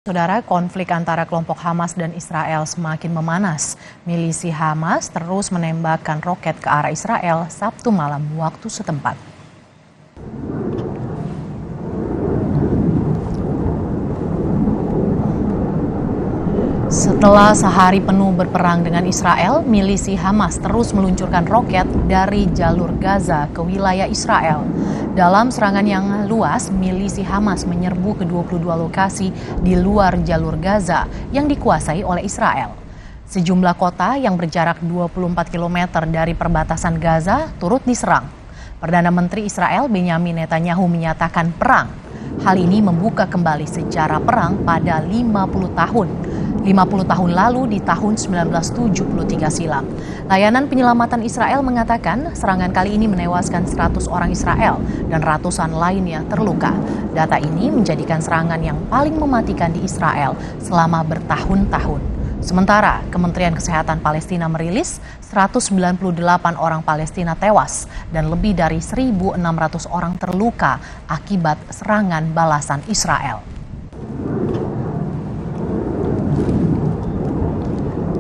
Saudara, konflik antara kelompok Hamas dan Israel semakin memanas. Milisi Hamas terus menembakkan roket ke arah Israel Sabtu malam waktu setempat. Setelah sehari penuh berperang dengan Israel, milisi Hamas terus meluncurkan roket dari jalur Gaza ke wilayah Israel. Dalam serangan yang luas, milisi Hamas menyerbu ke 22 lokasi di luar jalur Gaza yang dikuasai oleh Israel. Sejumlah kota yang berjarak 24 km dari perbatasan Gaza turut diserang. Perdana Menteri Israel Benyamin Netanyahu menyatakan perang. Hal ini membuka kembali sejarah perang pada 50 tahun lalu di tahun 1973 silam. Layanan penyelamatan Israel mengatakan serangan kali ini menewaskan 100 orang Israel dan ratusan lainnya terluka. Data ini menjadikan serangan yang paling mematikan di Israel selama bertahun-tahun. Sementara Kementerian Kesehatan Palestina merilis 198 orang Palestina tewas dan lebih dari 1.600 orang terluka akibat serangan balasan Israel.